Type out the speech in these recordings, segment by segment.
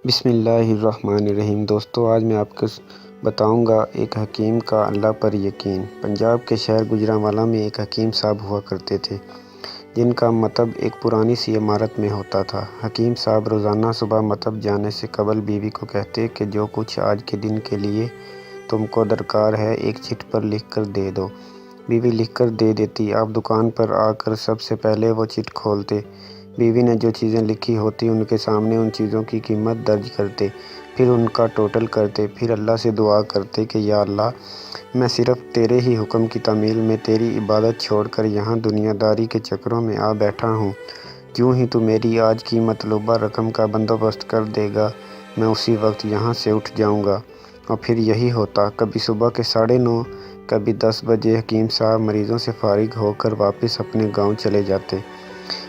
بسم اللہ الرحمن الرحیم۔ دوستو، آج میں آپ کو بتاؤں گا ایک حکیم کا اللہ پر یقین۔ پنجاب کے شہر گوجرانوالہ میں ایک حکیم صاحب ہوا کرتے تھے جن کا مکتب ایک پرانی سی عمارت میں ہوتا تھا۔ حکیم صاحب روزانہ صبح مکتب جانے سے قبل بیوی کو کہتے کہ جو کچھ آج کے دن کے لیے تم کو درکار ہے ایک چٹ پر لکھ کر دے دو۔ بیوی لکھ کر دے دیتی۔ آپ دکان پر آ کر سب سے پہلے وہ چٹ کھولتے، بیوی نے جو چیزیں لکھی ہوتی ان کے سامنے ان چیزوں کی قیمت درج کرتے، پھر ان کا ٹوٹل کرتے، پھر اللہ سے دعا کرتے کہ یا اللہ، میں صرف تیرے ہی حکم کی تعمیل میں تیری عبادت چھوڑ کر یہاں دنیا داری کے چکروں میں آ بیٹھا ہوں۔ جوں ہی تو میری آج کی مطلوبہ رقم کا بندوبست کر دے گا میں اسی وقت یہاں سے اٹھ جاؤں گا۔ اور پھر یہی ہوتا۔ کبھی صبح کے 9:30، کبھی 10 بجے حکیم صاحب مریضوں سے فارغ ہو کر واپس اپنے گاؤں چلے جاتے۔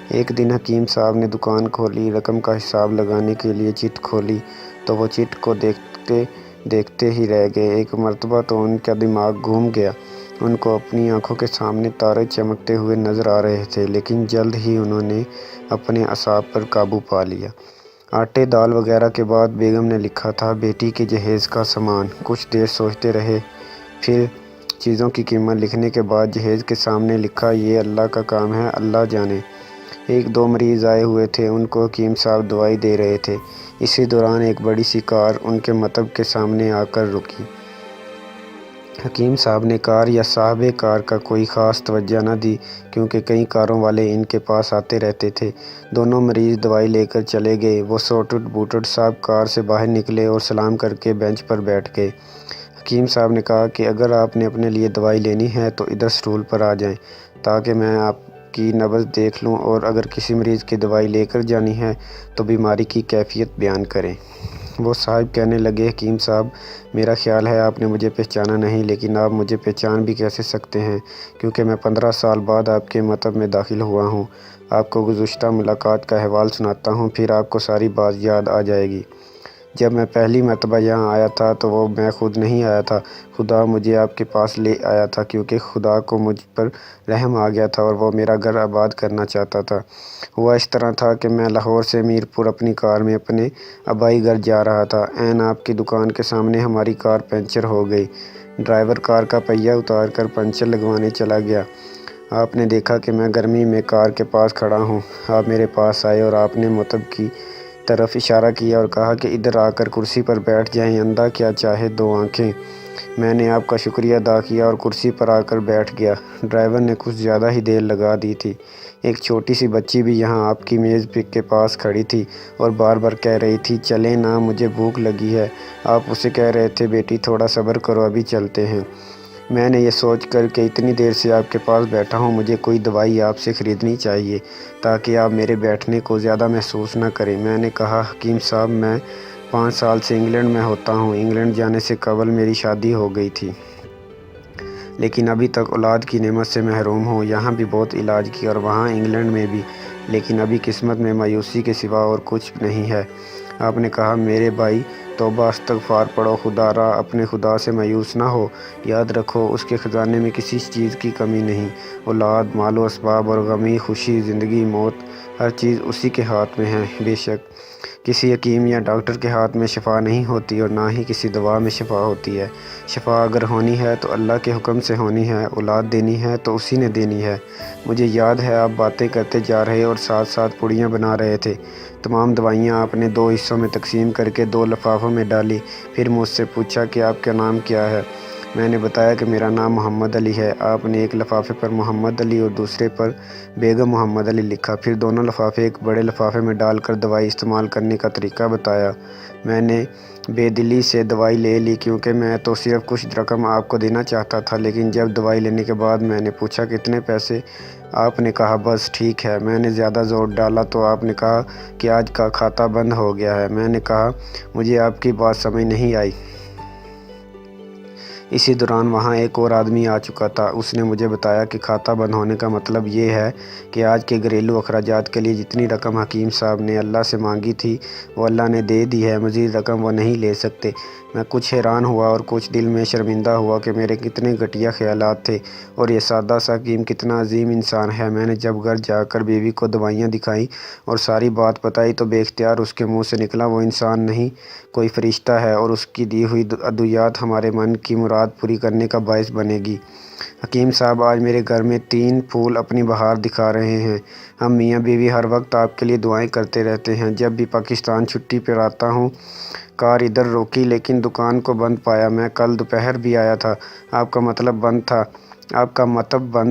ایک دن حکیم صاحب نے دکان کھولی، رقم کا حساب لگانے کے لیے چٹ کھولی تو وہ چٹ کو دیکھتے دیکھتے ہی رہ گئے۔ ایک مرتبہ تو ان کا دماغ گھوم گیا۔ ان کو اپنی آنکھوں کے سامنے تارے چمکتے ہوئے نظر آ رہے تھے، لیکن جلد ہی انہوں نے اپنے اعصاب پر قابو پا لیا۔ آٹے دال وغیرہ کے بعد بیگم نے لکھا تھا بیٹی کے جہیز کا سامان۔ کچھ دیر سوچتے رہے، پھر چیزوں کی قیمت لکھنے کے بعد جہیز کے سامنے لکھا یہ اللہ کا کام ہے، اللہ جانے۔ 1-2 مریض آئے ہوئے تھے، ان کو حکیم صاحب دوائی دے رہے تھے۔ اسی دوران ایک بڑی سی کار ان کے مکتب کے سامنے آ کر رکی۔ حکیم صاحب نے کار یا صاحب کار کا کوئی خاص توجہ نہ دی، کیونکہ کئی کاروں والے ان کے پاس آتے رہتے تھے۔ دونوں مریض دوائی لے کر چلے گئے۔ وہ سوٹڈ بوٹڈ صاحب کار سے باہر نکلے اور سلام کر کے بینچ پر بیٹھ گئے۔ حکیم صاحب نے کہا کہ اگر آپ نے اپنے لیے دوائی لینی ہے تو ادھر سٹول پر آ جائیں تاکہ میں آپ کی نبض دیکھ لوں، اور اگر کسی مریض کی دوائی لے کر جانی ہے تو بیماری کی کیفیت بیان کریں۔ وہ صاحب کہنے لگے حکیم صاحب، میرا خیال ہے آپ نے مجھے پہچانا نہیں، لیکن آپ مجھے پہچان بھی کیسے سکتے ہیں کیونکہ میں 15 سال بعد آپ کے مکتب میں داخل ہوا ہوں۔ آپ کو گزشتہ ملاقات کا احوال سناتا ہوں، پھر آپ کو ساری بات یاد آ جائے گی۔ جب میں پہلی مرتبہ یہاں آیا تھا تو وہ میں خود نہیں آیا تھا، خدا مجھے آپ کے پاس لے آیا تھا، کیونکہ خدا کو مجھ پر رحم آ گیا تھا اور وہ میرا گھر آباد کرنا چاہتا تھا۔ ہوا اس طرح تھا کہ میں لاہور سے میر پور اپنی کار میں اپنے آبائی گھر جا رہا تھا۔ عین آپ کی دکان کے سامنے ہماری کار پنچر ہو گئی۔ ڈرائیور کار کا پہیہ اتار کر پنچر لگوانے چلا گیا۔ آپ نے دیکھا کہ میں گرمی میں کار کے پاس کھڑا ہوں۔ آپ میرے پاس آئے اور آپ نے مکتب کی طرف اشارہ کیا اور کہا کہ ادھر آ کر کرسی پر بیٹھ جائیں، اندھا کیا چاہے 2 آنکھیں۔ میں نے آپ کا شکریہ ادا کیا اور کرسی پر آ کر بیٹھ گیا۔ ڈرائیور نے کچھ زیادہ ہی دیر لگا دی تھی۔ ایک چھوٹی سی بچی بھی یہاں آپ کی میز کے پاس کھڑی تھی اور بار بار کہہ رہی تھی چلیں نا، مجھے بھوک لگی ہے۔ آپ اسے کہہ رہے تھے بیٹی تھوڑا صبر کرو، ابھی چلتے ہیں۔ میں نے یہ سوچ کر کہ اتنی دیر سے آپ کے پاس بیٹھا ہوں، مجھے کوئی دوائی آپ سے خریدنی چاہیے تاکہ آپ میرے بیٹھنے کو زیادہ محسوس نہ کریں۔ میں نے کہا حکیم صاحب، میں 5 سال سے انگلینڈ میں ہوتا ہوں۔ انگلینڈ جانے سے قبل میری شادی ہو گئی تھی، لیکن ابھی تک اولاد کی نعمت سے محروم ہوں۔ یہاں بھی بہت علاج کیا اور وہاں انگلینڈ میں بھی، لیکن ابھی قسمت میں مایوسی کے سوا اور کچھ نہیں ہے۔ آپ نے کہا میرے بھائی، توبہ استغفار پڑھو، خدا را، اپنے خدا سے مایوس نہ ہو۔ یاد رکھو اس کے خزانے میں کسی چیز کی کمی نہیں۔ اولاد، مال و اسباب اور غمی، خوشی، زندگی، موت، ہر چیز اسی کے ہاتھ میں ہے۔ بے شک کسی حکیم یا ڈاکٹر کے ہاتھ میں شفا نہیں ہوتی اور نہ ہی کسی دوا میں شفا ہوتی ہے۔ شفا اگر ہونی ہے تو اللہ کے حکم سے ہونی ہے، اولاد دینی ہے تو اسی نے دینی ہے۔ مجھے یاد ہے آپ باتیں کرتے جا رہے اور ساتھ ساتھ پوڑیاں بنا رہے تھے۔ تمام دوائیاں آپ نے 2 حصوں میں تقسیم کر کے 2 لفافوں میں ڈالی۔ پھر مجھ سے پوچھا کہ آپ کا نام کیا ہے۔ میں نے بتایا کہ میرا نام محمد علی ہے۔ آپ نے ایک لفافے پر محمد علی اور دوسرے پر بیگم محمد علی لکھا، پھر دونوں لفافے ایک بڑے لفافے میں ڈال کر دوائی استعمال کرنے کا طریقہ بتایا۔ میں نے بے دلی سے دوائی لے لی کیونکہ میں تو صرف کچھ رقم آپ کو دینا چاہتا تھا، لیکن جب دوائی لینے کے بعد میں نے پوچھا کتنے پیسے، آپ نے کہا بس ٹھیک ہے۔ میں نے زیادہ زور ڈالا تو آپ نے کہا کہ آج کا کھاتا بند ہو گیا ہے۔ میں نے کہا مجھے آپ کی بات سمجھ نہیں آئی۔ اسی دوران وہاں ایک اور آدمی آ چکا تھا۔ اس نے مجھے بتایا کہ کھاتہ بند ہونے کا مطلب یہ ہے کہ آج کے گھریلو اخراجات کے لیے جتنی رقم حکیم صاحب نے اللہ سے مانگی تھی وہ اللہ نے دے دی ہے، مزید رقم وہ نہیں لے سکتے۔ میں کچھ حیران ہوا اور کچھ دل میں شرمندہ ہوا کہ میرے کتنے گھٹیا خیالات تھے اور یہ سادہ سا حکیم کتنا عظیم انسان ہے۔ میں نے جب گھر جا کر بیوی کو دوائیاں دکھائیں اور ساری بات بتائی تو بے اختیار اس کے منہ سے نکلا، وہ انسان نہیں کوئی فرشتہ ہے اور اس کی دی ہوئی ادویات ہمارے من کی مراد پوری کرنے کا باعث بنے گی۔ حکیم صاحب آج میرے گھر میں 3 پھول اپنی بہار دکھا رہے ہیں۔ ہم میاں بیوی ہر وقت آپ کے لیے دعائیں کرتے رہتے ہیں۔ جب بھی پاکستان چھٹی پر آتا ہوں کار ادھر روکی لیکن دکان کو بند پایا۔ میں کل دوپہر بھی آیا تھا، آپ کا مطب بند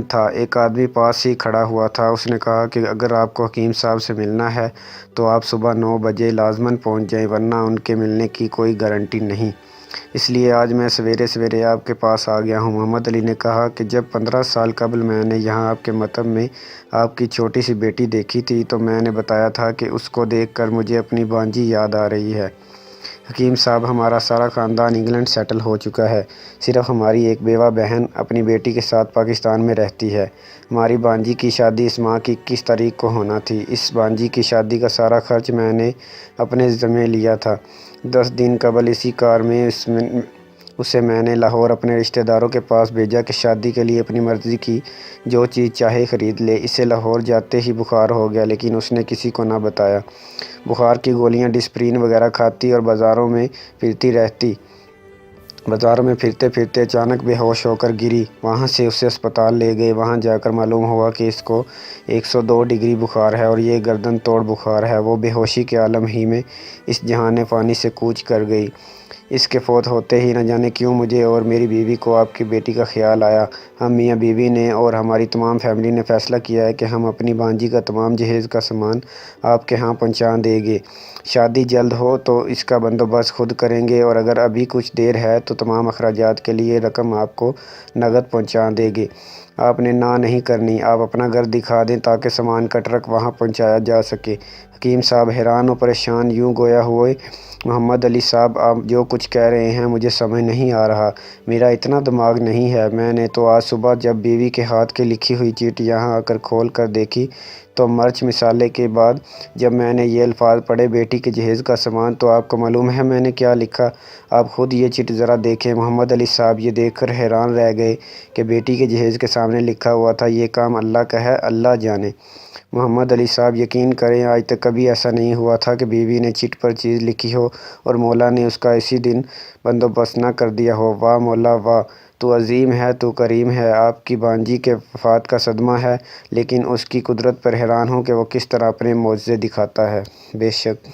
تھا۔ ایک آدمی پاس ہی کھڑا ہوا تھا۔ اس نے کہا کہ اگر آپ کو حکیم صاحب سے ملنا ہے تو آپ صبح 9 بجے لازماً پہنچ جائیں، ورنہ ان کے ملنے کی کوئی گارنٹی نہیں۔ اس لیے آج میں سویرے سویرے آپ کے پاس آ گیا ہوں۔ محمد علی نے کہا کہ جب 15 سال قبل میں نے یہاں آپ کے مطب میں آپ کی چھوٹی سی بیٹی دیکھی تھی تو میں نے بتایا تھا کہ اس کو دیکھ کر مجھے اپنی بانجی یاد آ رہی ہے۔ حکیم صاحب ہمارا سارا خاندان انگلینڈ سیٹل ہو چکا ہے، صرف ہماری ایک بیوہ بہن اپنی بیٹی کے ساتھ پاکستان میں رہتی ہے۔ ہماری بانجی کی شادی اس ماہ کی 21 تاریخ کو ہونا تھی۔ اس بانجی کی شادی کا سارا خرچ میں نے اپنے ذمے لیا تھا۔ 10 دن قبل اسی کار میں اسے میں نے لاہور اپنے رشتہ داروں کے پاس بھیجا کہ شادی کے لیے اپنی مرضی کی جو چیز چاہے خرید لے۔ اسے لاہور جاتے ہی بخار ہو گیا لیکن اس نے کسی کو نہ بتایا۔ بخار کی گولیاں ڈسپرین وغیرہ کھاتی اور بازاروں میں پھرتی رہتی۔ بازاروں میں پھرتے پھرتے اچانک بے ہوش ہو کر گری۔ وہاں سے اسے اسپتال لے گئے۔ وہاں جا کر معلوم ہوا کہ اس کو 102 ڈگری بخار ہے اور یہ گردن توڑ بخار ہے۔ وہ بے ہوشی کے عالم ہی میں اس جہان فانی سے کوچ کر گئی۔ اس کے فوت ہوتے ہی نہ جانے کیوں مجھے اور میری بیوی کو آپ کی بیٹی کا خیال آیا۔ ہم میاں بیوی نے اور ہماری تمام فیملی نے فیصلہ کیا ہے کہ ہم اپنی بانجی کا تمام جہیز کا سامان آپ کے ہاں پہنچا دیں گے۔ شادی جلد ہو تو اس کا بندوبست خود کریں گے اور اگر ابھی کچھ دیر ہے تو تمام اخراجات کے لیے رقم آپ کو نقد پہنچا دیں گے۔ آپ نے نہ نہیں کرنی، آپ اپنا گھر دکھا دیں تاکہ سامان کا ٹرک وہاں پہنچایا جا سکے۔ حکیم صاحب حیران و پریشان یوں گویا ہوئے، محمد علی صاحب آپ جو کچھ کہہ رہے ہیں مجھے سمجھ نہیں آ رہا، میرا اتنا دماغ نہیں ہے۔ میں نے تو آج صبح جب بیوی کے ہاتھ کی لکھی ہوئی چٹ یہاں آ کر کھول کر دیکھی تو مرچ مسالے کے بعد جب میں نے یہ الفاظ پڑھے بیٹی کے جہیز کا سامان، تو آپ کو معلوم ہے میں نے کیا لکھا؟ آپ خود یہ چٹ ذرا دیکھیں۔ محمد علی صاحب یہ دیکھ کر حیران رہ گئے کہ بیٹی کے جہیز کے سامنے لکھا ہوا تھا یہ کام اللہ کا ہے، اللہ جانے۔ محمد علی صاحب یقین کریں آج تک کبھی ایسا نہیں ہوا تھا کہ بیوی نے چٹ پر چیز لکھی ہو اور مولا نے اس کا اسی دن بندوبست نہ کر دیا ہو۔ واہ مولا واہ، تو عظیم ہے، تو کریم ہے۔ آپ کی بانجی کے وفات کا صدمہ ہے لیکن اس کی قدرت پر حیران ہوں کہ وہ کس طرح اپنے معجزے دکھاتا ہے۔ بے شک